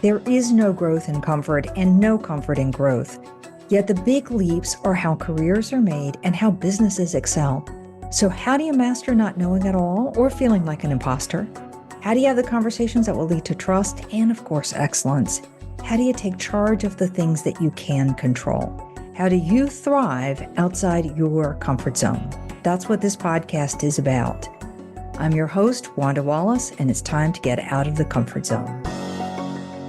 There is no growth in comfort and no comfort in growth. Yet the big leaps are how careers are made and how businesses excel. So how do you master not knowing it all or feeling like an imposter? How do you have the conversations that will lead to trust and, of course, excellence? How do you take charge of the things that you can control? How do you thrive outside your comfort zone? That's what this podcast is about. I'm your host, Wanda Wallace, and it's time to get out of the comfort zone.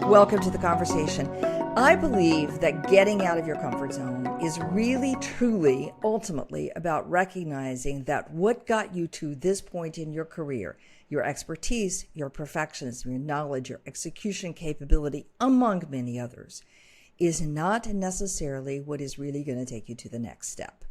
Welcome to the conversation. I believe that getting out of your comfort zone is really, truly, ultimately about recognizing that what got you to this point in your career, your expertise, your perfectionism, your knowledge, your execution capability, among many others, is not necessarily what is really going to take you to the next step.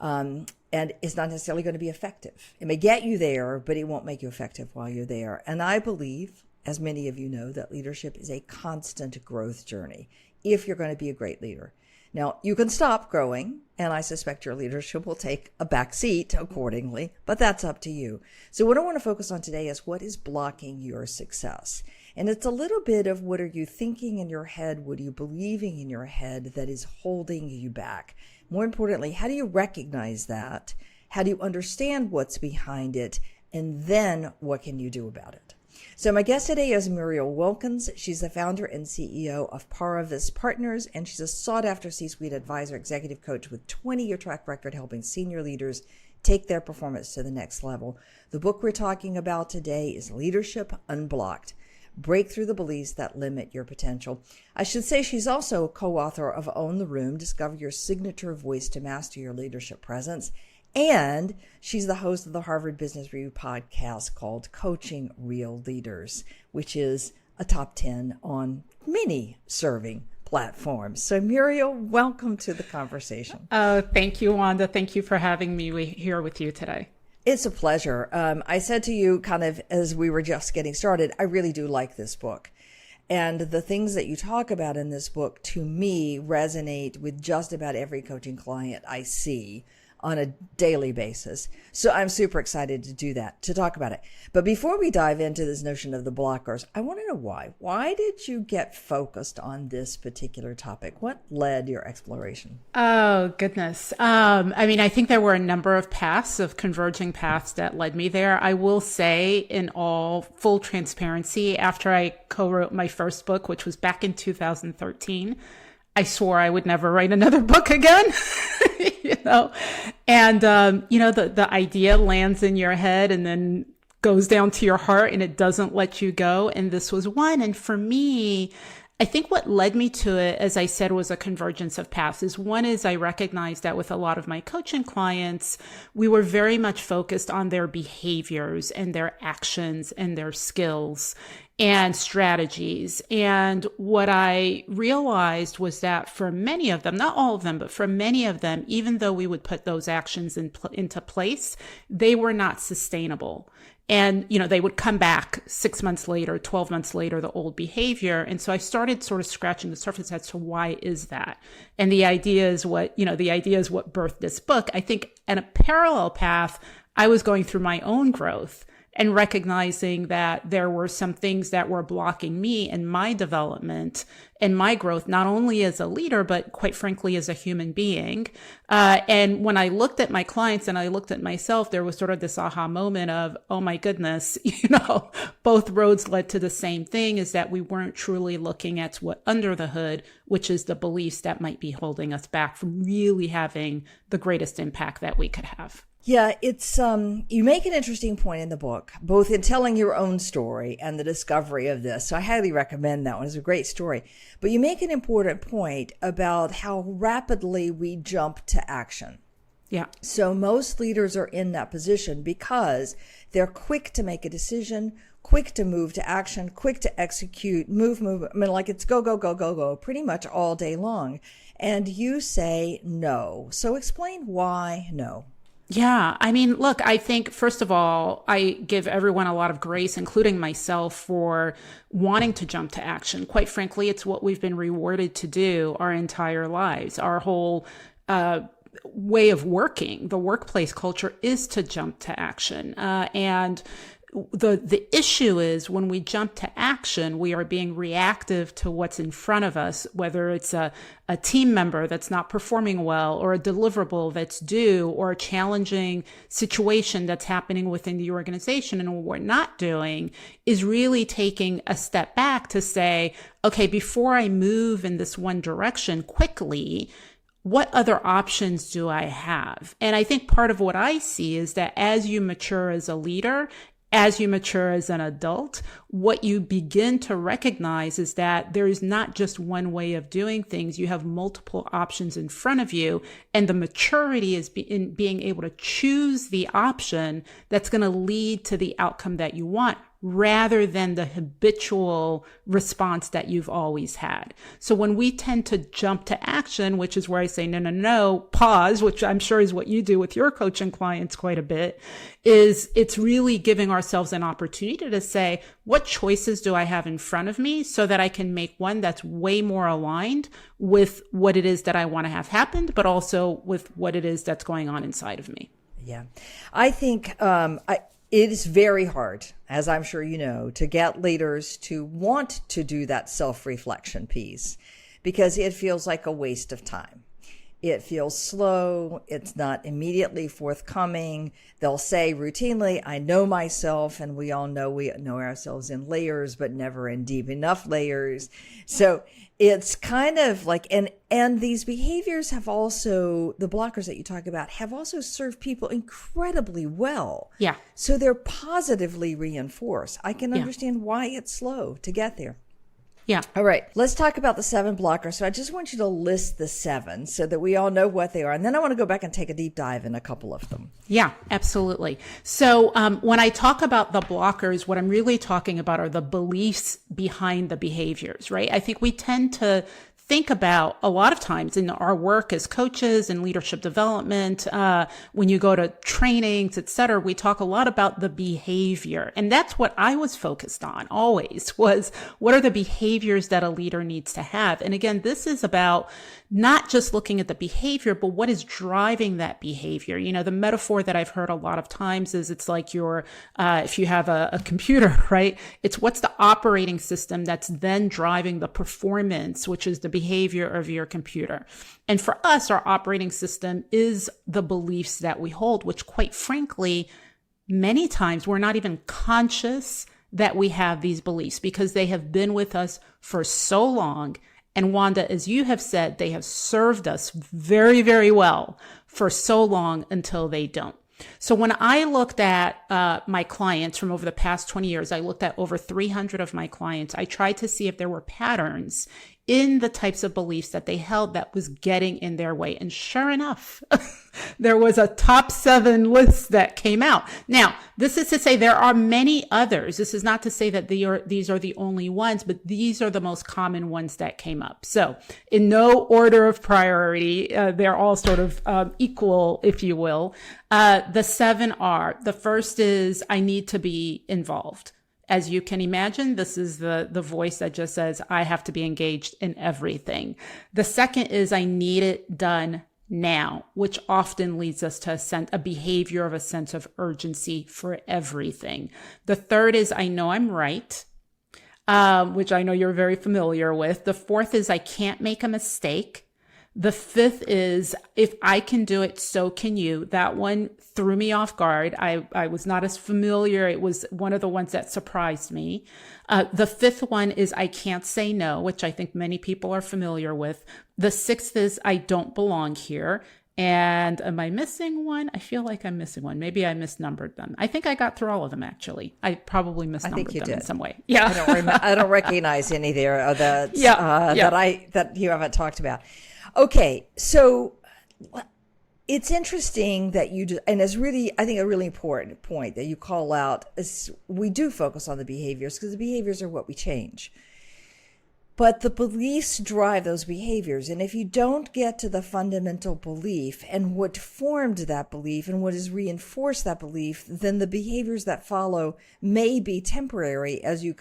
And it's not necessarily going to be effective. It may get you there, but it won't make you effective while you're there. And I believe, as many of you know, that leadership is a constant growth journey if you're going to be a great leader. Now, you can stop growing, and I suspect your leadership will take a back seat accordingly, but that's up to you. So what I want to focus on today is what is blocking your success. And it's a little bit of what are you thinking in your head, what are you believing in your head that is holding you back? More importantly, how do you recognize that? How do you understand what's behind it? And then what can you do about it? So my guest today is Muriel Wilkins. She's the founder and CEO of Paravis Partners, and she's a sought-after C-suite advisor, executive coach with 20-year track record helping senior leaders take their performance to the next level. The book we're talking about today is Leadership Unblocked: Break Through the Beliefs That Limit Your Potential. I should say she's also a co-author of Own the Room, Discover Your Signature Voice to Master Your Leadership Presence. And she's the host of the Harvard Business Review podcast called Coaching Real Leaders, which is a top 10 on many serving platforms. So Muriel, welcome to the conversation. Oh, thank you, Wanda. Thank you for having me here with you today. It's a pleasure. I said to you kind of as we were just getting started, I really do like this book. And the things that you talk about in this book, to me, resonate with just about every coaching client I see on a daily basis. So I'm super excited to do that, to talk about it. But before we dive into this notion of the blockers, I want to know why. Why did you get focused on this particular topic? What led your exploration? Oh, goodness. I think there were a number of paths, of converging paths that led me there. I will say, in all full transparency, after I co-wrote my first book, which was back in 2013, I swore I would never write another book again, and, the idea lands in your head and then goes down to your heart and it doesn't let you go. And this was one. And for me, I think what led me to it, as I said, was a convergence of paths. One is I recognized that with a lot of my coaching clients, we were very much focused on their behaviors and their actions and their skills and strategies. And what I realized was that for many of them, not all of them, but for many of them, even though we would put those actions into place, they were not sustainable. And, they would come back 6 months later, 12 months later, the old behavior. And so I started sort of scratching the surface as to why is that? And the idea is what birthed this book. I think in a parallel path, I was going through my own growth and recognizing that there were some things that were blocking me in my development and my growth, not only as a leader, but quite frankly, as a human being. And when I looked at my clients and I looked at myself, there was sort of this aha moment of, oh my goodness, both roads led to the same thing, is that we weren't truly looking at what under the hood, which is the beliefs that might be holding us back from really having the greatest impact that we could have. Yeah, it's you make an interesting point in the book, both in telling your own story and the discovery of this. So I highly recommend that one. It's a great story. But you make an important point about how rapidly we jump to action. Yeah. So most leaders are in that position because they're quick to make a decision, quick to move to action, quick to execute, move. I mean, like it's go, go, go, go, go, pretty much all day long. And you say no. So explain why no. Yeah. I mean, look, I think, first of all, I give everyone a lot of grace, including myself, for wanting to jump to action. Quite frankly, it's what we've been rewarded to do our entire lives. Our whole way of working, the workplace culture, is to jump to action. And The issue is when we jump to action, we are being reactive to what's in front of us, whether it's a team member that's not performing well, or a deliverable that's due, or a challenging situation that's happening within the organization. And what we're not doing is really taking a step back to say, okay, before I move in this one direction quickly, what other options do I have? And I think part of what I see is that as you mature as a leader, as you mature as an adult, what you begin to recognize is that there is not just one way of doing things. You have multiple options in front of you. And the maturity is in being able to choose the option that's going to lead to the outcome that you want, rather than the habitual response that you've always had. So when we tend to jump to action, which is where I say, no, pause, which I'm sure is what you do with your coaching clients quite a bit, is it's really giving ourselves an opportunity to say, what choices do I have in front of me so that I can make one that's way more aligned with what it is that I want to have happened, but also with what it is that's going on inside of me. Yeah. I think, it is very hard, as I'm sure you know, to get leaders to want to do that self-reflection piece, because it feels like a waste of time. It feels slow. It's not immediately forthcoming. They'll say routinely, I know myself, and we all know we know ourselves in layers, but never in deep enough layers. So it's kind of like, and these behaviors have also, the blockers that you talk about, have also served people incredibly well. Yeah. So they're positively reinforced. I can understand why it's slow to get there. Yeah. All right. Let's talk about the 7 blockers. So I just want you to list the 7 so that we all know what they are. And then I want to go back and take a deep dive in a couple of them. Yeah, absolutely. So when I talk about the blockers, what I'm really talking about are the beliefs behind the behaviors, right? I think we tend to think about a lot of times in our work as coaches and leadership development, when you go to trainings, et cetera, we talk a lot about the behavior. And that's what I was focused on always, was what are the behaviors that a leader needs to have? And again, this is about not just looking at the behavior, but what is driving that behavior. You know, the metaphor that I've heard a lot of times is it's like if you have a computer, right? It's what's the operating system that's then driving the performance, which is the behavior of your computer. And for us, our operating system is the beliefs that we hold, which quite frankly, many times we're not even conscious that we have these beliefs because they have been with us for so long. And Wanda, as you have said, they have served us very, very well for so long until they don't. So when I looked at my clients from over the past 20 years, I looked at over 300 of my clients. I tried to see if there were patterns in the types of beliefs that they held that was getting in their way. And sure enough, there was a top 7 list that came out. Now, this is to say there are many others. This is not to say that these are the only ones, but these are the most common ones that came up. So in no order of priority, they're all sort of equal, if you will. The 7 are, the first is, I need to be involved. As you can imagine, this is the voice that just says, I have to be engaged in everything. The second is, I need it done now, which often leads us to a behavior of a sense of urgency for everything. The third is, I know I'm right, which I know you're very familiar with. The fourth is, I can't make a mistake. The fifth is, if I can do it, so can you. That one threw me off guard. I was not as familiar. It was one of the ones that surprised me. The fifth one is, I can't say no, which I think many people are familiar with. The sixth is, I don't belong here. And am I missing one? I feel like I'm missing one. Maybe I misnumbered them. I think I got through all of them, actually. I probably misnumbered them in some way. Yeah. I don't recognize any there that you haven't talked about. Okay, so it's interesting that you do, and it's really, I think, a really important point that you call out is we do focus on the behaviors because the behaviors are what we change. But the beliefs drive those behaviors. And if you don't get to the fundamental belief and what formed that belief and what has reinforced that belief, then the behaviors that follow may be temporary as you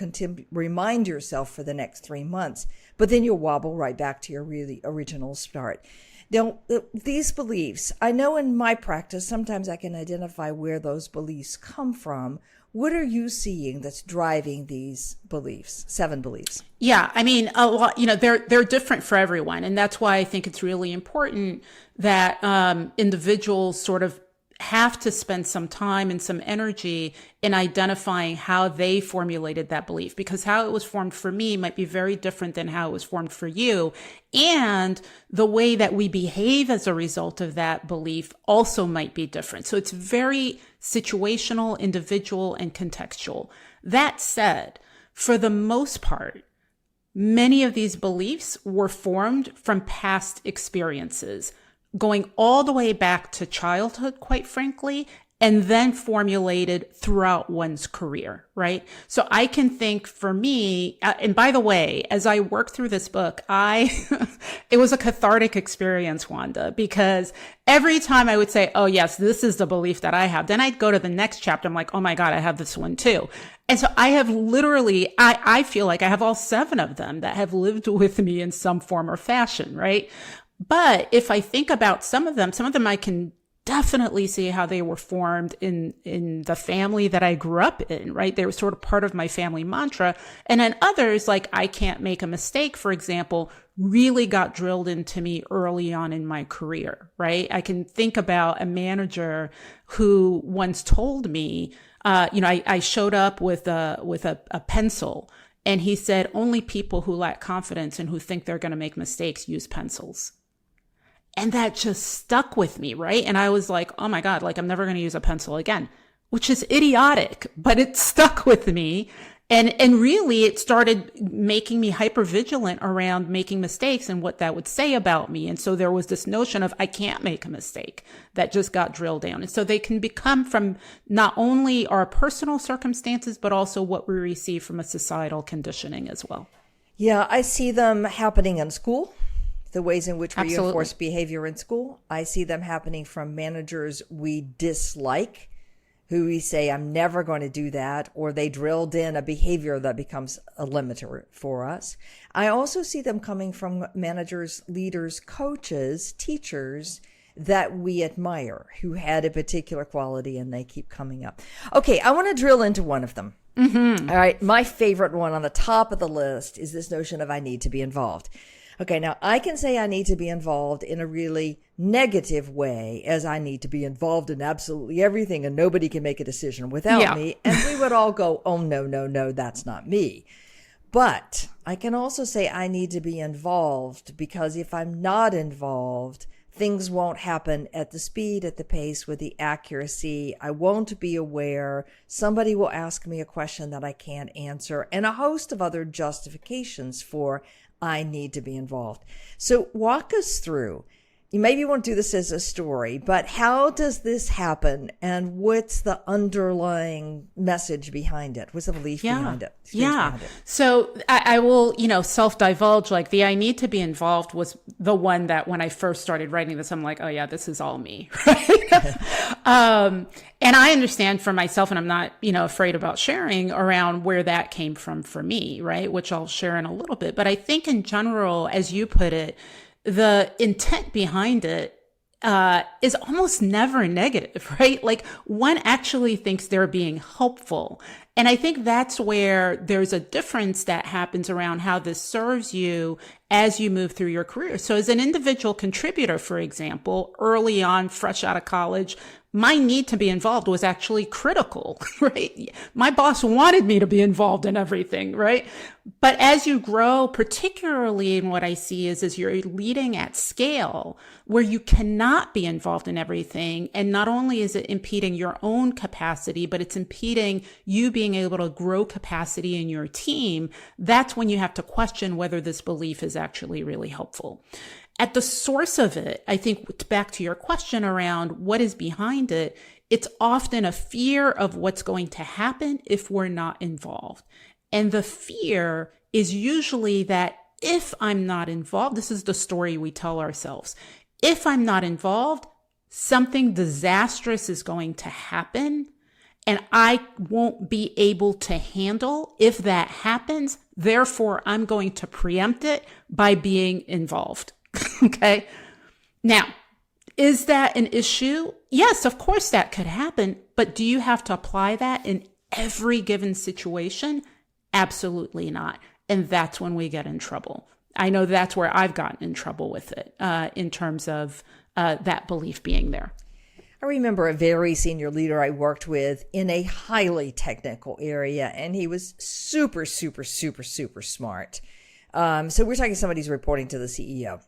remind yourself for the next 3 months. But then you'll wobble right back to your really original start. Now, these beliefs, I know in my practice, sometimes I can identify where those beliefs come from. What are you seeing that's driving these beliefs, 7 beliefs? Yeah, I mean, a lot, they're different for everyone. And that's why I think it's really important that individuals sort of have to spend some time and some energy in identifying how they formulated that belief, because how it was formed for me might be very different than how it was formed for you. And the way that we behave as a result of that belief also might be different. So it's very situational, individual, and contextual. That said, for the most part, many of these beliefs were formed from past experiences, going all the way back to childhood, quite frankly, and then formulated throughout one's career, right? So I can think for me, and by the way, as I worked through this book, it was a cathartic experience, Wanda, because every time I would say, oh yes, this is the belief that I have, then I'd go to the next chapter. I'm like, oh my God, I have this one too. And so I have literally, I feel like I have all 7 of them that have lived with me in some form or fashion, right? But if I think about some of them I can definitely see how they were formed in the family that I grew up in, right? They were sort of part of my family mantra. And then others, like I can't make a mistake, for example, really got drilled into me early on in my career, right? I can think about a manager who once told me, I showed up with a pencil, and he said, only people who lack confidence and who think they're going to make mistakes use pencils. And that just stuck with me, right? And I was like, oh my God, like I'm never going to use a pencil again, which is idiotic, but it stuck with me. And really it started making me hyper vigilant around making mistakes and what that would say about me. And so there was this notion of I can't make a mistake that just got drilled down. And so they can become from not only our personal circumstances, but also what we receive from a societal conditioning as well. Yeah, I see them happening in school. The ways in which we Absolutely. reinforce behavior in school. I see them happening from managers we dislike, who we say, I'm never going to do that, or they drilled in a behavior that becomes a limiter for us. I also see them coming from managers, leaders, coaches, teachers that we admire, who had a particular quality, and they keep coming up. Okay, I want to drill into one of them. Mm-hmm. All right, my favorite one on the top of the list is this notion of I need to be involved. Okay, now I can say I need to be involved in a really negative way, as I need to be involved in absolutely everything and nobody can make a decision without me. And we would all go, oh, no, that's not me. But I can also say I need to be involved because if I'm not involved, things won't happen at the speed, at the pace, with the accuracy. I won't be aware. Somebody will ask me a question that I can't answer, and a host of other justifications for I need to be involved. So walk us through. You maybe won't do this as a story, but how does this happen, and what's the underlying message behind it? What's the belief behind it? Behind it? So I will, self-divulge, like the I need to be involved was the one that when I first started writing this, I'm like, oh yeah, this is all me, right? And I understand for myself, and I'm not, afraid about sharing around where that came from for me, right? Which I'll share in a little bit. But I think in general, as you put it, the intent behind it is almost never negative, right? Like one actually thinks they're being helpful. And I think that's where there's a difference that happens around how this serves you as you move through your career. So as an individual contributor, for example, early on, fresh out of college, my need to be involved was actually critical, right? My boss wanted me to be involved in everything, right? But as you grow, particularly in what I see is you're leading at scale where you cannot be involved in everything. And not only is it impeding your own capacity, but it's impeding you being able to grow capacity in your team. That's when you have to question whether this belief is actually really helpful. At the source of it, I think back to your question around what is behind it, it's often a fear of what's going to happen if we're not involved. And the fear is usually that if I'm not involved, this is the story we tell ourselves. If I'm not involved, something disastrous is going to happen and I won't be able to handle if that happens. Therefore, I'm going to preempt it by being involved. Okay. Now, is that an issue? Yes, of course that could happen, but do you have to apply that in every given situation? Absolutely not. And that's when we get in trouble. I know that's where I've gotten in trouble with it, in terms of that belief being there. I remember a very senior leader I worked with in a highly technical area, and he was super, super, super, super smart. So we're talking somebody who's reporting to the CEO.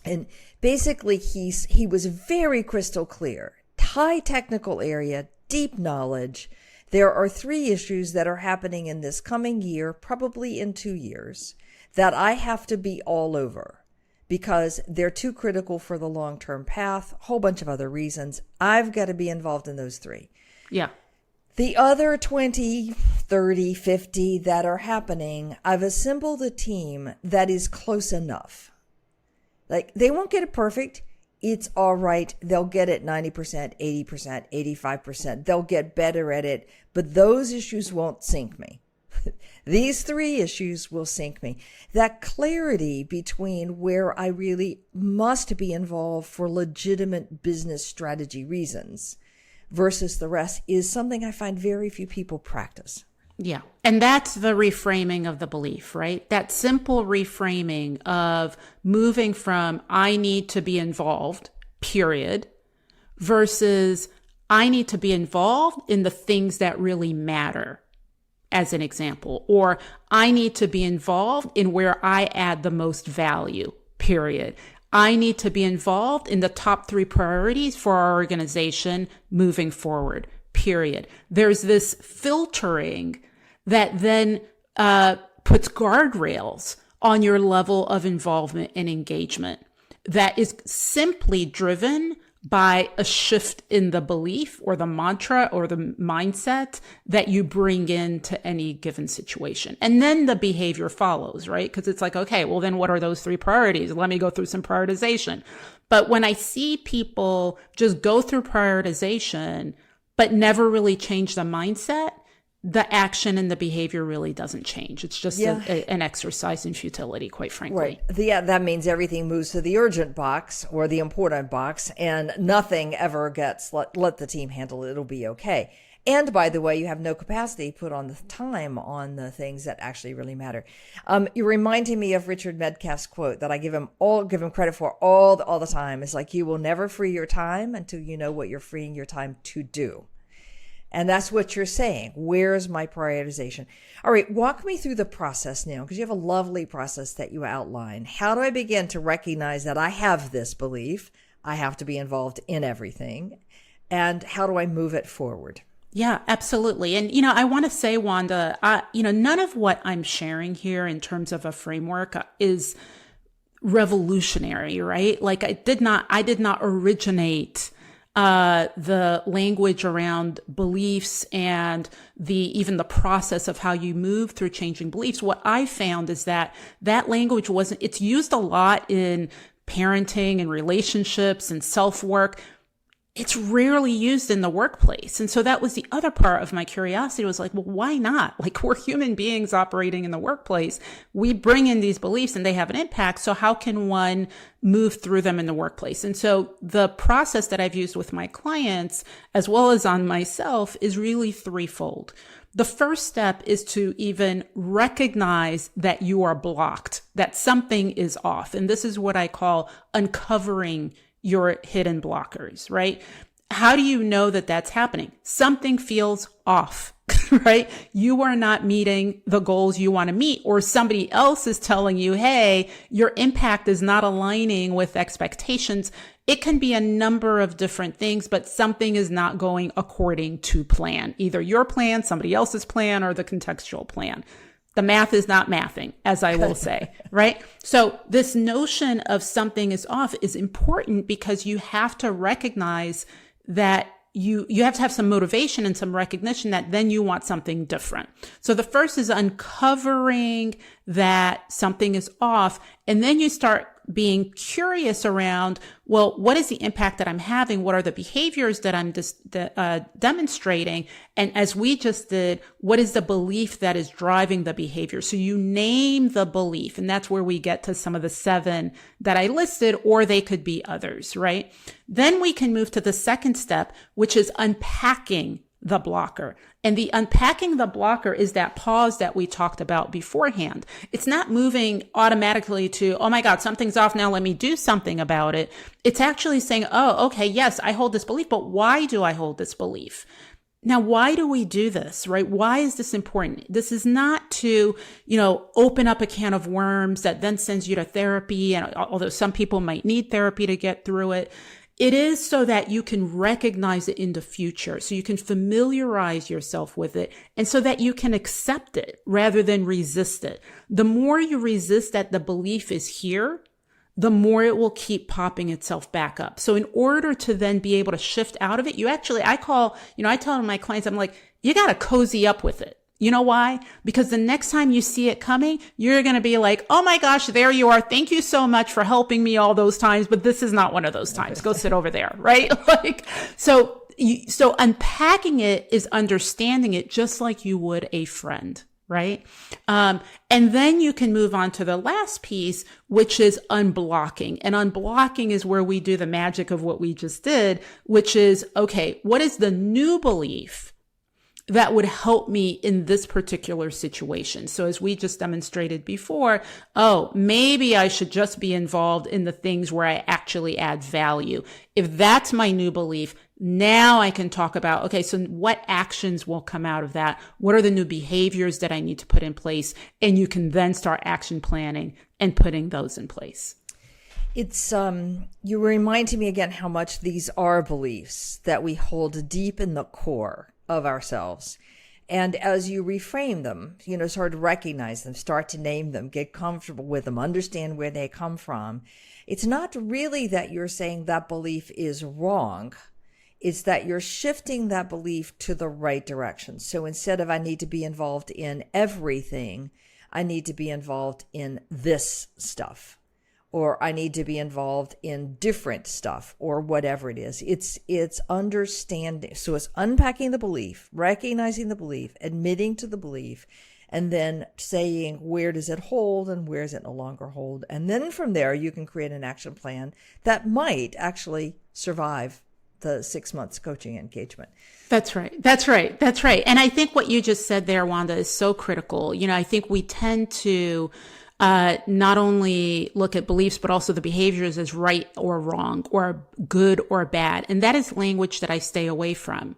And basically, he was very crystal clear. High technical area, deep knowledge. There are 3 issues that are happening in this coming year, probably in 2 years, that I have to be all over because they're too critical for the long-term path, a whole bunch of other reasons. I've got to be involved in those 3. Yeah. The other 20, 30, 50 that are happening, I've assembled a team that is close enough. Like, they won't get it perfect. It's all right. They'll get it 90%, 80%, 85%. They'll get better at it, but those issues won't sink me. These 3 issues will sink me. That clarity between where I really must be involved for legitimate business strategy reasons versus the rest is something I find very few people practice. Yeah. And that's the reframing of the belief, right? That simple reframing of moving from I need to be involved, period, versus I need to be involved in the things that really matter, as an example, or I need to be involved in where I add the most value, period. I need to be involved in the top 3 priorities for our organization moving forward, period. There's this filtering that then puts guardrails on your level of involvement and engagement that is simply driven by a shift in the belief or the mantra or the mindset that you bring into any given situation. And then the behavior follows, right? Because it's like, okay, well, then what are those 3 priorities? Let me go through some prioritization. But when I see people just go through prioritization, but never really change the mindset, the action and the behavior really doesn't change. It's just an exercise in futility, quite frankly. Right. Yeah, that means everything moves to the urgent box or the important box, and nothing ever gets let the team handle it. It'll be okay. And by the way, you have no capacity put on the time on the things that actually really matter. You're reminding me of Richard Medcalf's quote that I give him credit for all the time. It's like, you will never free your time until you know what you're freeing your time to do. And that's what you're saying. Where's my prioritization? All right, walk me through the process now, because you have a lovely process that you outline. How do I begin to recognize that I have this belief? I have to be involved in everything. And how do I move it forward? Yeah, absolutely. And, I want to say, Wanda, none of what I'm sharing here in terms of a framework is revolutionary, right? Like I did not originate the language around beliefs and even the process of how you move through changing beliefs. What I found is that language it's used a lot in parenting and relationships and self-work. It's rarely used in the workplace. And so that was the other part of my curiosity was like, well, why not? Like, we're human beings operating in the workplace. We bring in these beliefs and they have an impact. So how can one move through them in the workplace? And so the process that I've used with my clients, as well as on myself, is really threefold. The first step is to even recognize that you are blocked, that something is off. And this is what I call uncovering your hidden blockers, right? How do you know that that's happening? Something feels off, right? You are not meeting the goals you want to meet, or somebody else is telling you, hey, your impact is not aligning with expectations. It can be a number of different things, but something is not going according to plan, either your plan, somebody else's plan, or the contextual plan. The math is not mathing, as I will say, right? So this notion of something is off is important because you have to recognize that you have to have some motivation and some recognition that then you want something different. So the first is uncovering that something is off, and then you start being curious around, well, what is the impact that I'm having? What are the behaviors that I'm demonstrating? And as we just did, what is the belief that is driving the behavior? So you name the belief, and that's where we get to some of the 7 that I listed, or they could be others, right? Then we can move to the second step, which is unpacking the blocker. And the unpacking the blocker is that pause that we talked about beforehand. It's not moving automatically to, oh my God, something's off now, let me do something about it. It's actually saying, oh, okay, yes, I hold this belief, but why do I hold this belief? Now, why do we do this, right? Why is this important? This is not to, open up a can of worms that then sends you to therapy. And although some people might need therapy to get through it, it is so that you can recognize it in the future, so you can familiarize yourself with it, and so that you can accept it rather than resist it. The more you resist that the belief is here, the more it will keep popping itself back up. So in order to then be able to shift out of it, I tell my clients, I'm like, you got to cozy up with it. You know why? Because the next time you see it coming, you're going to be like, oh my gosh, there you are. Thank you so much for helping me all those times, but this is not one of those times. Go sit over there, right? So unpacking it is understanding it just like you would a friend, right? And then you can move on to the last piece, which is unblocking. And unblocking is where we do the magic of what we just did, which is, okay, what is the new belief that would help me in this particular situation? So as we just demonstrated before, oh, maybe I should just be involved in the things where I actually add value. If that's my new belief, now I can talk about, okay, so what actions will come out of that? What are the new behaviors that I need to put in place? And you can then start action planning and putting those in place. It's, you reminded me again how much these are beliefs that we hold deep in the core of ourselves. And as you reframe them, sort of recognize them, start to name them, get comfortable with them, understand where they come from. It's not really that you're saying that belief is wrong. It's that you're shifting that belief to the right direction. So instead of I need to be involved in everything, I need to be involved in this stuff. Or I need to be involved in different stuff, or whatever it is. It's understanding. So it's unpacking the belief, recognizing the belief, admitting to the belief, and then saying, where does it hold and where does it no longer hold? And then from there, you can create an action plan that might actually survive the 6 months coaching engagement. That's right. And I think what you just said there, Wanda, is so critical. I think we tend to not only look at beliefs, but also the behaviors as right or wrong or good or bad. And that is language that I stay away from.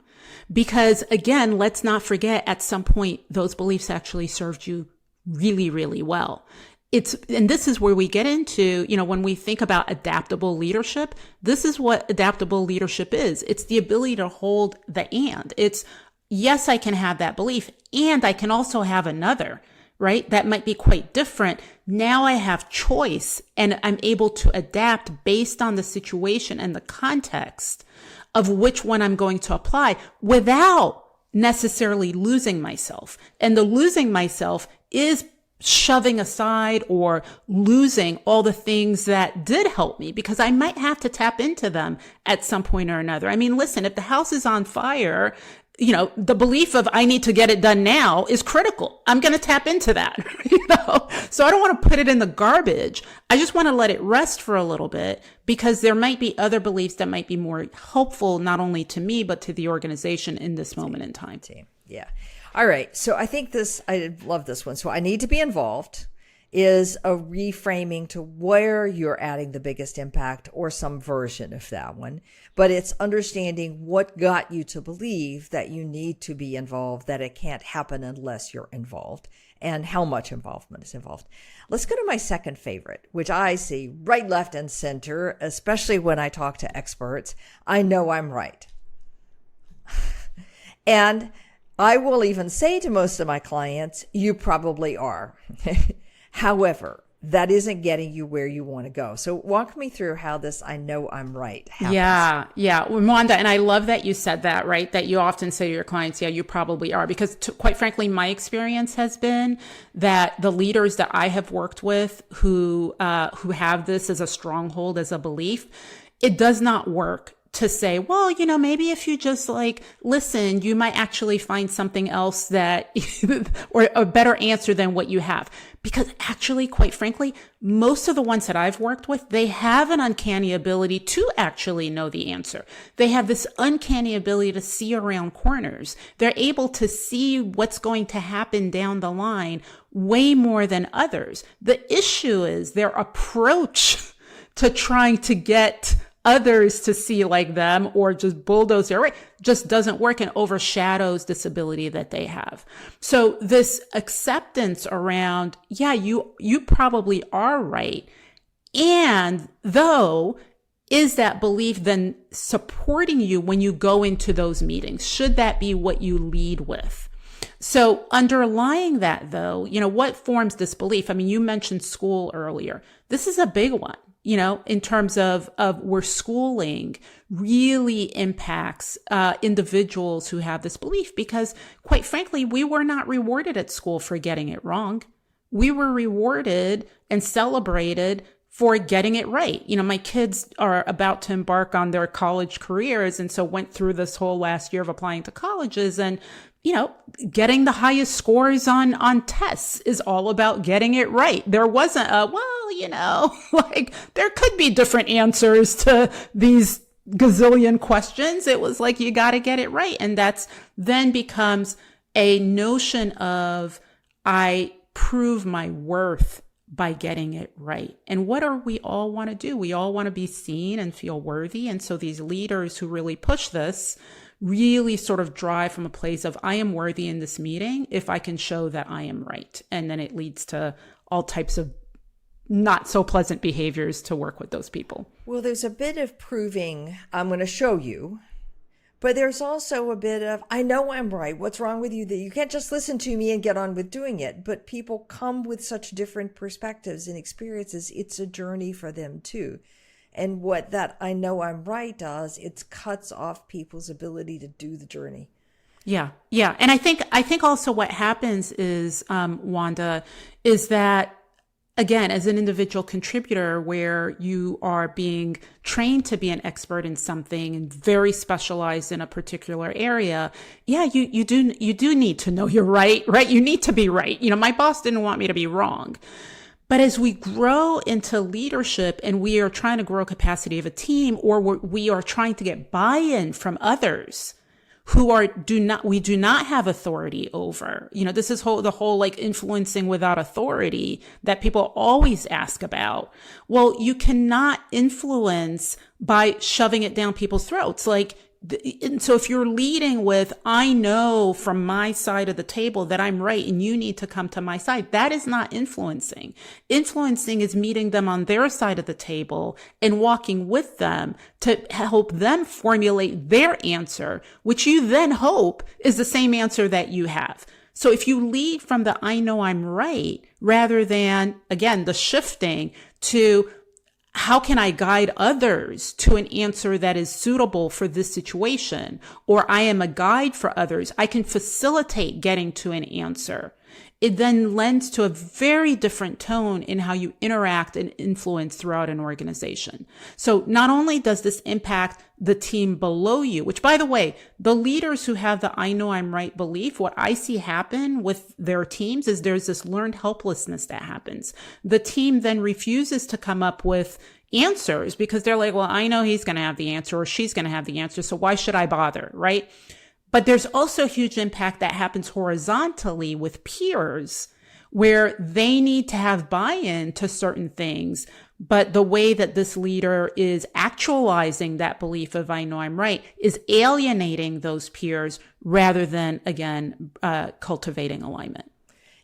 Because again, let's not forget at some point, those beliefs actually served you really, really well. And this is where we get into, when we think about adaptable leadership, this is what adaptable leadership is. It's the ability to hold the and. It's, yes, I can have that belief, and I can also have another, right? That might be quite different. Now I have choice, and I'm able to adapt based on the situation and the context of which one I'm going to apply without necessarily losing myself. And the losing myself is shoving aside or losing all the things that did help me, because I might have to tap into them at some point or another. I mean, listen, if the house is on fire, the belief of I need to get it done now is critical. I'm going to tap into that, So I don't want to put it in the garbage. I just want to let it rest for a little bit, because there might be other beliefs that might be more helpful, not only to me, but to the organization in this moment in time. Yeah. All right. So I think I love this one. So I need to be involved is a reframing to where you're adding the biggest impact, or some version of that one. But it's understanding what got you to believe that you need to be involved, that it can't happen unless you're involved, and how much involvement is involved. Let's go to my second favorite, which I see right, left, and center, especially when I talk to experts. I know I'm right. And I will even say to most of my clients, you probably are. However, that isn't getting you where you want to go. So walk me through how this I know I'm right happens. Yeah. Wanda, and I love that you said that, right? That you often say to your clients, yeah, you probably are. Because quite frankly, my experience has been that the leaders that I have worked with who have this as a stronghold, as a belief, it does not work to say, well, maybe if you just listen, you might actually find something else that, or a better answer than what you have. Because actually, quite frankly, most of the ones that I've worked with, they have an uncanny ability to actually know the answer. They have this uncanny ability to see around corners. They're able to see what's going to happen down the line way more than others. The issue is their approach to trying to get others to see like them or just bulldoze their way just doesn't work and overshadows this ability that they have. So this acceptance around, yeah, you probably are right. And though, is that belief then supporting you when you go into those meetings? Should that be what you lead with? So underlying that though, what forms this belief? I mean, you mentioned school earlier. This is a big one. In terms of where schooling really impacts individuals who have this belief, because quite frankly, we were not rewarded at school for getting it wrong. We were rewarded and celebrated for getting it right. My kids are about to embark on their college careers, and so went through this whole last year of applying to colleges, and getting the highest scores on tests is all about getting it right. There wasn't there could be different answers to these gazillion questions. It was like, you got to get it right. And that's then becomes a notion of, I prove my worth by getting it right. And what are we all want to do? We all want to be seen and feel worthy. And so these leaders who really push this really sort of drive from a place of, I am worthy in this meeting if I can show that I am right. And then it leads to all types of not so pleasant behaviors to work with those people. Well, there's a bit of proving I'm going to show you, but there's also a bit of, I know I'm right. What's wrong with you? That you can't just listen to me and get on with doing it. But people come with such different perspectives and experiences. It's a journey for them too. And what that I know I'm right does, it cuts off people's ability to do the journey. Yeah. And I think also what happens is, Wanda, is that, again, as an individual contributor where you are being trained to be an expert in something and very specialized in a particular area, yeah, you do need to know you're right? You need to be right. My boss didn't want me to be wrong. But as we grow into leadership and we are trying to grow capacity of a team, or we are trying to get buy-in from others who we do not have authority over. This is the whole influencing without authority that people always ask about. Well, you cannot influence by shoving it down people's throats. And so if you're leading with, I know from my side of the table that I'm right and you need to come to my side, that is not influencing. Influencing is meeting them on their side of the table and walking with them to help them formulate their answer, which you then hope is the same answer that you have. So if you lead from the I know I'm right, rather than, again, the shifting to, how can I guide others to an answer that is suitable for this situation? Or I am a guide for others. I can facilitate getting to an answer. It then lends to a very different tone in how you interact and influence throughout an organization. So not only does this impact the team below you, which, by the way, the leaders who have the I know I'm right belief, what I see happen with their teams is there's this learned helplessness that happens. The team then refuses to come up with answers because they're like, well, I know he's going to have the answer or she's going to have the answer, so why should I bother, right? But there's also huge impact that happens horizontally with peers where they need to have buy-in to certain things. But the way that this leader is actualizing that belief of I know I'm right is alienating those peers rather than, again, cultivating alignment.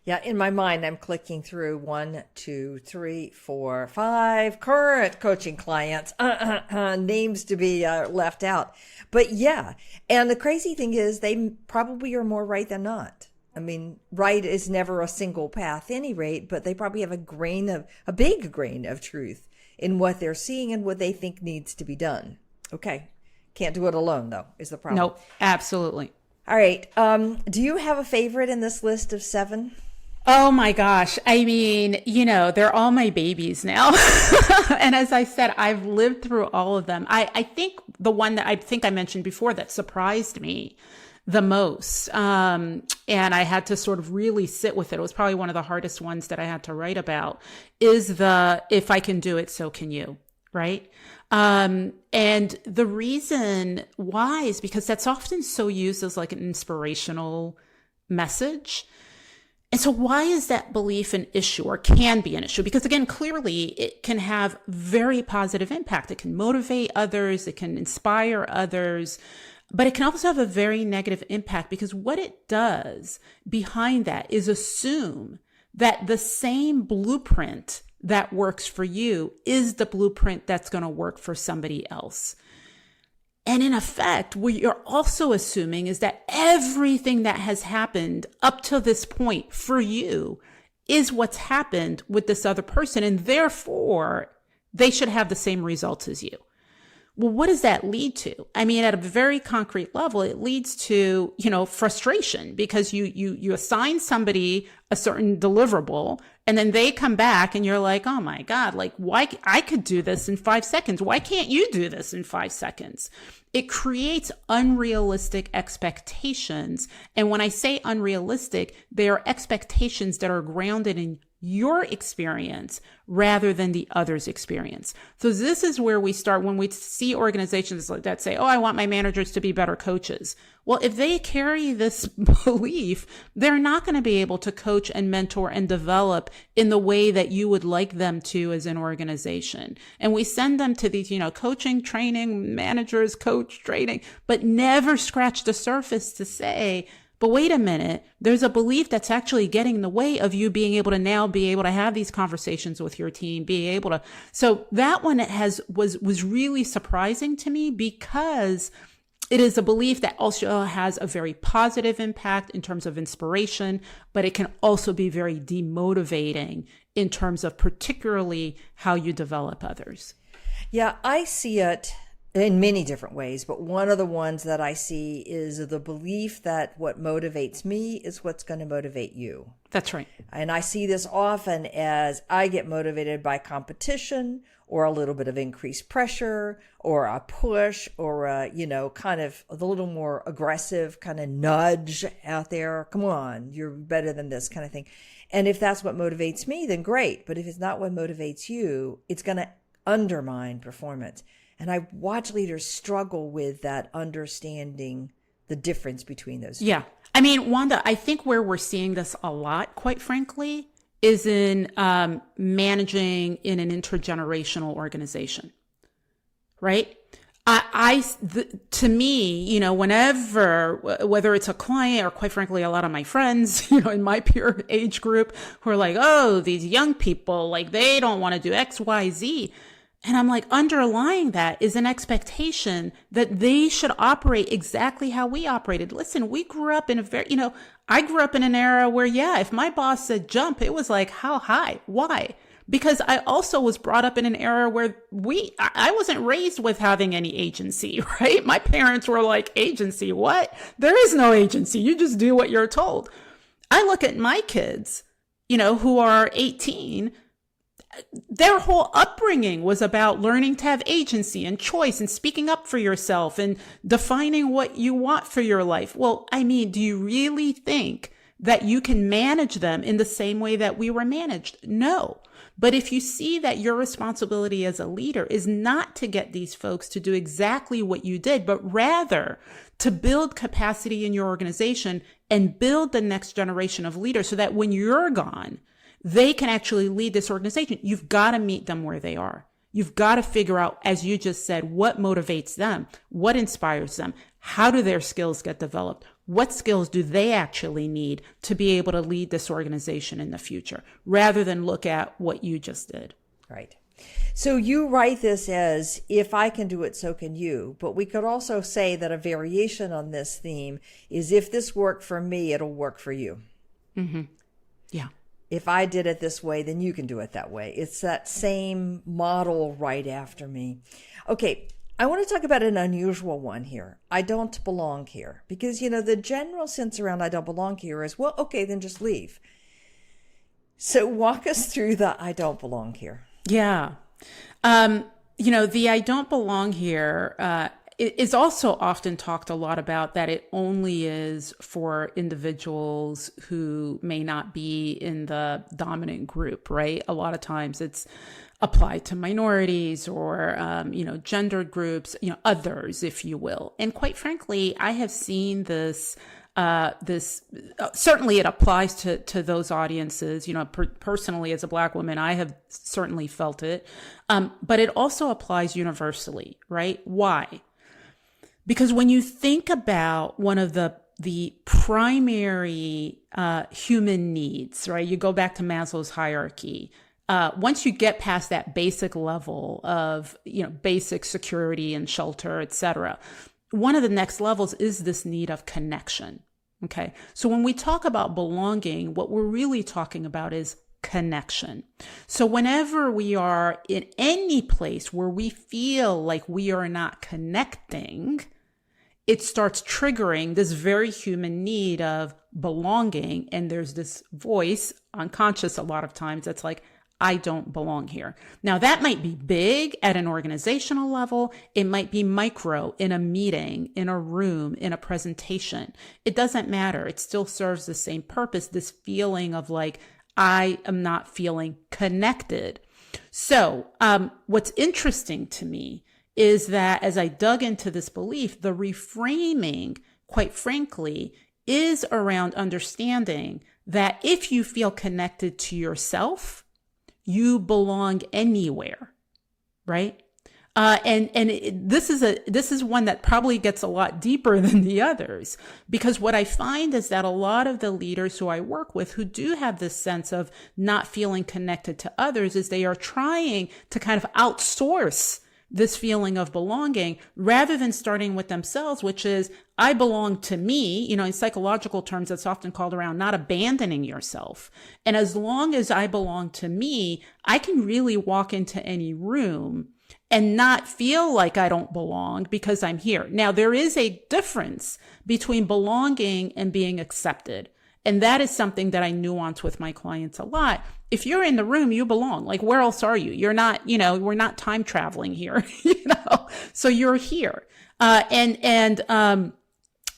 Yeah, in my mind, I'm clicking through 1, 2, 3, 4, 5 current coaching clients, names to be left out. But yeah, and the crazy thing is they probably are more right than not. I mean, right is never a single path, any rate, but they probably have a big grain of truth in what they're seeing and what they think needs to be done. Okay. Can't do it alone, though, is the problem. Nope, absolutely. All right. Do you have a favorite in this list of 7? Oh my gosh. I mean, they're all my babies now. And as I said, I've lived through all of them. I think the one that I think I mentioned before that surprised me the most, and I had to sort of really sit with it. It was probably one of the hardest ones that I had to write about, is the "if I can do it, so can you," right? And the reason why is because that's often so used as like an inspirational message. And so why is that belief an issue, or can be an issue? Because again, clearly it can have very positive impact. It can motivate others. It can inspire others. But it can also have a very negative impact, because what it does behind that is assume that the same blueprint that works for you is the blueprint that's going to work for somebody else. And in effect, what you're also assuming is that everything that has happened up to this point for you is what's happened with this other person, and therefore they should have the same results as you. Well, what does that lead to? I mean, at a very concrete level, it leads to, frustration, because you assign somebody a certain deliverable, and then they come back and you're like, oh my God, like, why? I could do this in 5 seconds. Why can't you do this in 5 seconds? It creates unrealistic expectations. And when I say unrealistic, they are expectations that are grounded in your experience rather than the other's experience. So this is where we start when we see organizations like that say, oh, I want my managers to be better coaches. Well, if they carry this belief, they're not going to be able to coach and mentor and develop in the way that you would like them to as an organization. And we send them to these, coaching, training, managers, coach, training, but never scratch the surface to say, but wait a minute, there's a belief that's actually getting in the way of you being able to now be able to have these conversations with your team, being able to. So that one was really surprising to me, because it is a belief that also has a very positive impact in terms of inspiration, but it can also be very demotivating in terms of particularly how you develop others. Yeah, I see it in many different ways, but one of the ones that I see is the belief that what motivates me is what's going to motivate you. That's right. And I see this often as I get motivated by competition, or a little bit of increased pressure, or a push, or kind of a little more aggressive kind of nudge out there. Come on, you're better than this kind of thing. And if that's what motivates me, then great. But if it's not what motivates you, it's going to undermine performance. And I watch leaders struggle with that, understanding the difference between those two. Yeah. I mean, Wanda, I think where we're seeing this a lot, quite frankly, is in managing in an intergenerational organization, right? To me, whenever, whether it's a client or quite frankly, a lot of my friends, in my peer age group who are like, oh, these young people, like they don't want to do X, Y, Z. And I'm like, underlying that is an expectation that they should operate exactly how we operated. Listen, we grew up in I grew up in an era where, if my boss said jump, it was like, how high? Why? Because I also was brought up in an era where I wasn't raised with having any agency, right? My parents were like, agency, what? There is no agency. You just do what you're told. I look at my kids, who are 18, their whole upbringing was about learning to have agency and choice and speaking up for yourself and defining what you want for your life. Well, I mean, do you really think that you can manage them in the same way that we were managed? No. But if you see that your responsibility as a leader is not to get these folks to do exactly what you did, but rather to build capacity in your organization and build the next generation of leaders so that when you're gone, they can actually lead this organization. You've got to meet them where they are. You've got to figure out, as you just said, what motivates them, what inspires them, how do their skills get developed, what skills do they actually need to be able to lead this organization in the future, rather than look at what you just did. Right. So you write this as, if I can do it, so can you. But we could also say that a variation on this theme is, if this worked for me, it'll work for you. Mm-hmm. Yeah. If I did it this way, then you can do it that way. It's that same model right after me. Okay, I want to talk about an unusual one here. I don't belong here. Because, the general sense around I don't belong here is, well, okay, then just leave. So walk us through the I don't belong here. Yeah. The I don't belong here is also often talked a lot about, that it only is for individuals who may not be in the dominant group, right? A lot of times it's applied to minorities or, gendered groups, others, if you will. And quite frankly, I have seen this certainly it applies to those audiences. Personally, as a Black woman, I have certainly felt it. But it also applies universally, right? Why? Because when you think about one of the primary human needs, right? You go back to Maslow's hierarchy. Once you get past that basic level of, basic security and shelter, et cetera, one of the next levels is this need of connection. Okay. So when we talk about belonging, what we're really talking about is connection. So whenever we are in any place where we feel like we are not connecting, it starts triggering this very human need of belonging. And there's this voice, unconscious a lot of times, that's like, I don't belong here. Now, that might be big at an organizational level. It might be micro in a meeting, in a room, in a presentation. It doesn't matter. It still serves the same purpose, this feeling of like, I am not feeling connected. So what's interesting to me is that as I dug into this belief, the reframing, quite frankly, is around understanding that if you feel connected to yourself, you belong anywhere, right? This is one that probably gets a lot deeper than the others, because what I find is that a lot of the leaders who I work with who do have this sense of not feeling connected to others is they are trying to kind of outsource this feeling of belonging rather than starting with themselves, which is, I belong to me. In psychological terms, that's often called around not abandoning yourself. And as long as I belong to me, I can really walk into any room and not feel like I don't belong because I'm here. Now, there is a difference between belonging and being accepted. And that is something that I nuance with my clients a lot. If you're in the room, you belong. Like, where else are you? You're not, we're not time traveling here, so you're here. And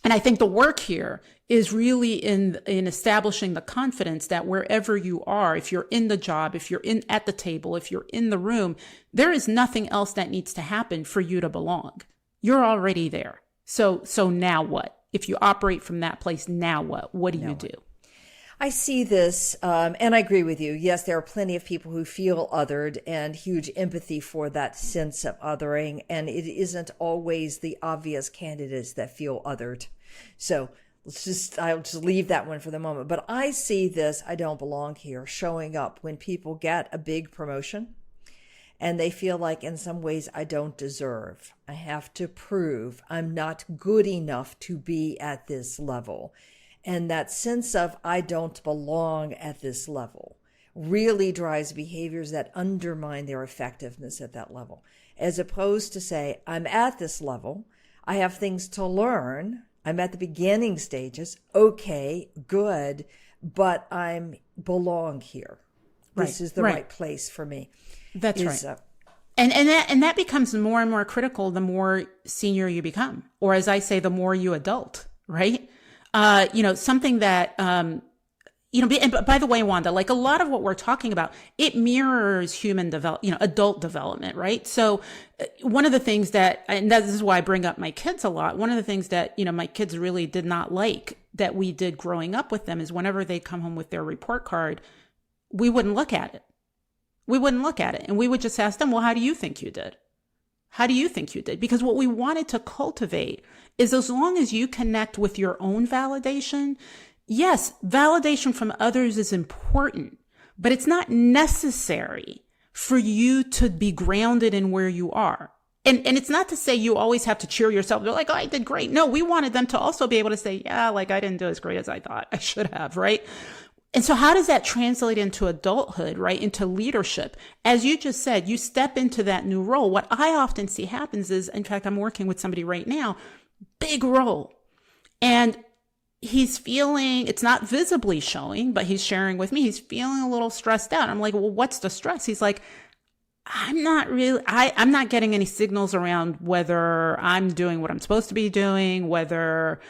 I think the work here is really in establishing the confidence that wherever you are, if you're in the job, if you're at the table, if you're in the room, there is nothing else that needs to happen for you to belong. You're already there. So now what? If you operate from that place, now what? What do you do? I see this, and I agree with you. Yes, there are plenty of people who feel othered and huge empathy for that sense of othering, and it isn't always the obvious candidates that feel othered. So I'll just leave that one for the moment. But I see this, I don't belong here, showing up when people get a big promotion and they feel like in some ways I don't deserve. I have to prove I'm not good enough to be at this level. And that sense of I don't belong at this level really drives behaviors that undermine their effectiveness at that level. As opposed to say, I'm at this level, I have things to learn, I'm at the beginning stages, okay, good, but I belong here. This is the right place for me. That's right. And that becomes more and more critical the more senior you become, or as I say, the more you adult, right? Something that, and by the way, Wanda, like a lot of what we're talking about, it mirrors adult development, right? So one of the things and this is why I bring up my kids a lot. One of the things that, my kids really did not like that we did growing up with them is whenever they'd come home with their report card, we wouldn't look at it. And we would just ask them, well, how do you think you did? How do you think you did? Because what we wanted to cultivate is, as long as you connect with your own validation, yes, validation from others is important, but it's not necessary for you to be grounded in where you are. And it's not to say you always have to cheer yourself. They're like, oh, I did great. No, we wanted them to also be able to say, yeah, like I didn't do as great as I thought I should have, right? And so how does that translate into adulthood, right? Into leadership? As you just said, you step into that new role. What I often see happens is, in fact, I'm working with somebody right now, big role. And he's feeling, it's not visibly showing, but he's sharing with me, he's feeling a little stressed out. I'm like, well, what's the stress? He's like, I'm not getting any signals around whether I'm doing what I'm supposed to be doing, whether,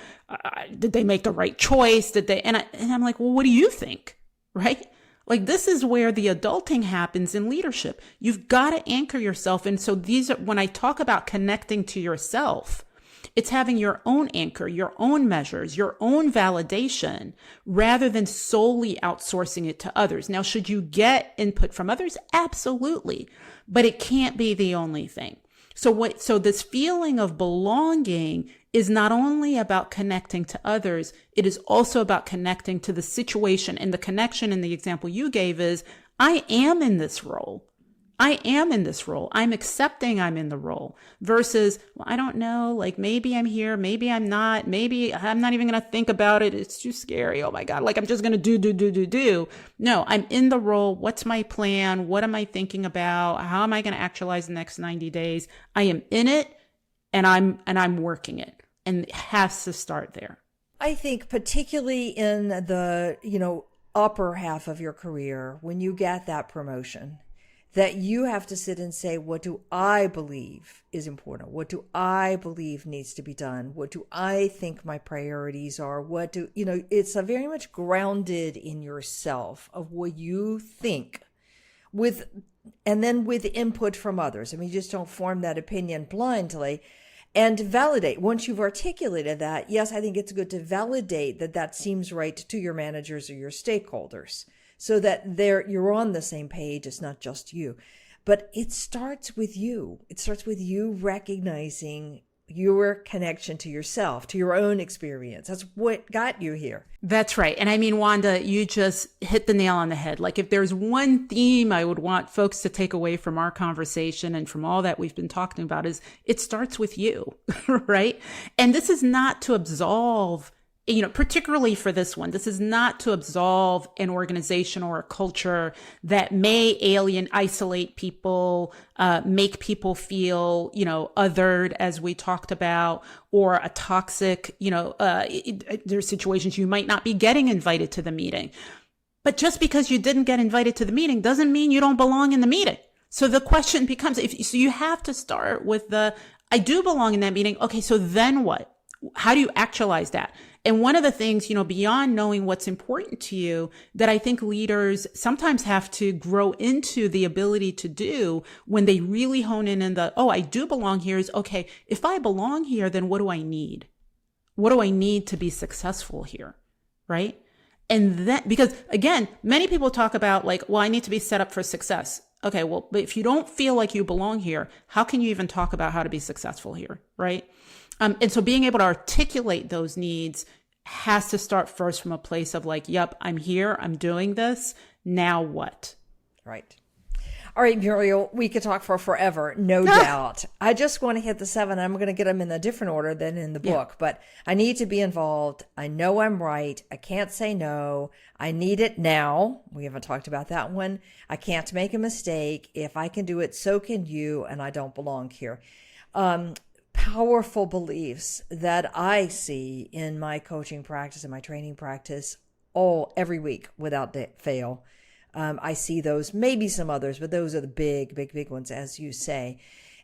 did they make the right choice? And I'm like, well, what do you think? Right? Like, this is where the adulting happens in leadership. You've got to anchor yourself. And so when I talk about connecting to yourself, it's having your own anchor, your own measures, your own validation, rather than solely outsourcing it to others. Now, should you get input from others? Absolutely. But it can't be the only thing. So this feeling of belonging is not only about connecting to others, it is also about connecting to the situation. And the connection in the example you gave is, I am in this role. I am in this role. I'm accepting I'm in the role versus, well, I don't know, like maybe I'm here, maybe I'm not, maybe I'm not even going to think about it. It's too scary. Oh my God. Like I'm just going to do. No, I'm in the role. What's my plan? What am I thinking about? How am I going to actualize the next 90 days? I am in it and I'm working it, and it has to start there. I think particularly in the, upper half of your career, when you get that promotion, that you have to sit and say, what do I believe is important? What do I believe needs to be done? What do I think my priorities are? It's a very much grounded in yourself of what you think and then with input from others. I mean, you just don't form that opinion blindly and validate. Once you've articulated that, yes, I think it's good to validate that seems right to your managers or your stakeholders, so that you're on the same page. It's not just you. But it starts with you. It starts with you recognizing your connection to yourself, to your own experience. That's what got you here. That's right. And I mean, Wanda, you just hit the nail on the head. Like, if there's one theme I would want folks to take away from our conversation and from all that we've been talking about, is it starts with you, right? And this is not to absolve, particularly for this one, this is not to absolve an organization or a culture that may isolate people, make people feel, othered, as we talked about, or a toxic, there's situations you might not be getting invited to the meeting. But just because you didn't get invited to the meeting doesn't mean you don't belong in the meeting. So the question becomes, so you have to start with I do belong in that meeting. Okay, so then what? How do you actualize that? And one of the things, beyond knowing what's important to you, that I think leaders sometimes have to grow into the ability to do when they really hone in I do belong here, is, okay, if I belong here, then what do I need? What do I need to be successful here? Right? And then, because again, many people talk about I need to be set up for success. Okay, well, but if you don't feel like you belong here, how can you even talk about how to be successful here? Right? And so being able to articulate those needs has to start first from a place of yep, I'm here, I'm doing this. Now what? Right. All right, Muriel, we could talk for forever, no doubt. I just want to hit the 7. I'm going to get them in a different order than in the book, but I need to be involved. I know I'm right. I can't say no. I need it now. We haven't talked about that one. I can't make a mistake. If I can do it, so can you, and I don't belong here. Powerful beliefs that I see in my coaching practice and my training practice every week without fail. I see those, maybe some others, but those are the big ones, as you say.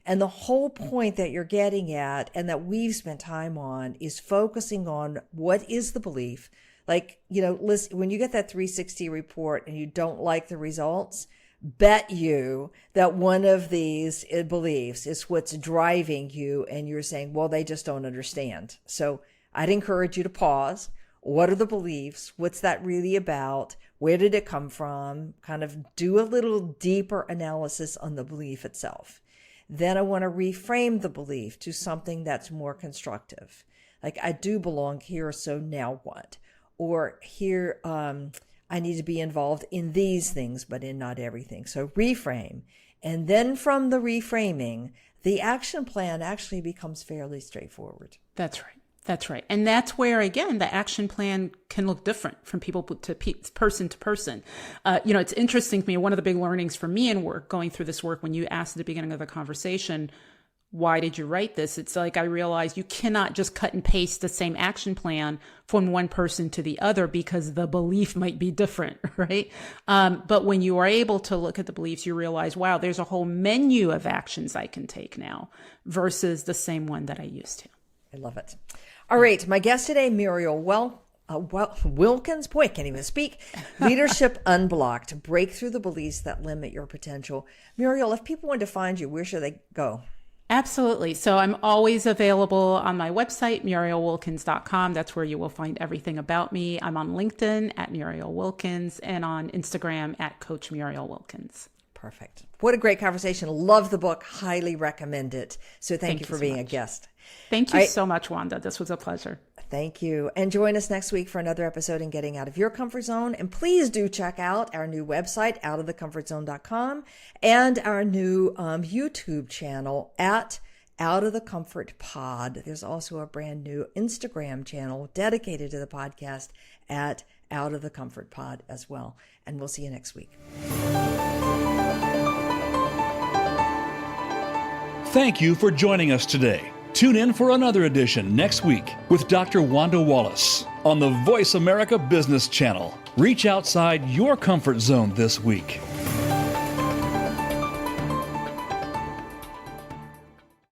And the whole point that you're getting at, and that we've spent time on, is focusing on what is the belief. Listen, when you get that 360 report and you don't like the results, bet you that one of these beliefs is what's driving you, and you're saying, well, they just don't understand. So I'd encourage you to pause. What are the beliefs? What's that really about? Where did it come from? Kind of do a little deeper analysis on the belief itself. Then I want to reframe the belief to something that's more constructive. I do belong here, so now what? Or here, I need to be involved in these things, but in not everything. So reframe. And then from the reframing, the action plan actually becomes fairly straightforward. That's right. That's right. And that's where, again, the action plan can look different from people to person to person. It's interesting to me. One of the big learnings for me in work, going through this work, when you asked at the beginning of the conversation, why did you write this? It's like I realized you cannot just cut and paste the same action plan from one person to the other because the belief might be different, right? But when you are able to look at the beliefs, you realize, wow, there's a whole menu of actions I can take now versus the same one that I used to. I love it. All right. My guest today, Muriel Wilkins. Boy, I can't even speak. Leadership Unblocked. Break through the beliefs that limit your potential. Muriel, if people want to find you, where should they go? Absolutely. So I'm always available on my website, murielwilkins.com. That's where you will find everything about me. I'm on LinkedIn at Muriel Wilkins and on Instagram at Coach Muriel Wilkins. Perfect. What a great conversation. Love the book. Highly recommend it. So thank you for being a guest. Thank you so much, Wanda. This was a pleasure. Thank you. And join us next week for another episode in Getting Out of Your Comfort Zone. And please do check out our new website, outofthecomfortzone.com, and our new YouTube channel at Out of the Comfort Pod. There's also a brand new Instagram channel dedicated to the podcast at Out of the Comfort Pod as well. And we'll see you next week. Thank you for joining us today. Tune in for another edition next week with Dr. Wanda Wallace on the Voice America Business Channel. Reach outside your comfort zone this week.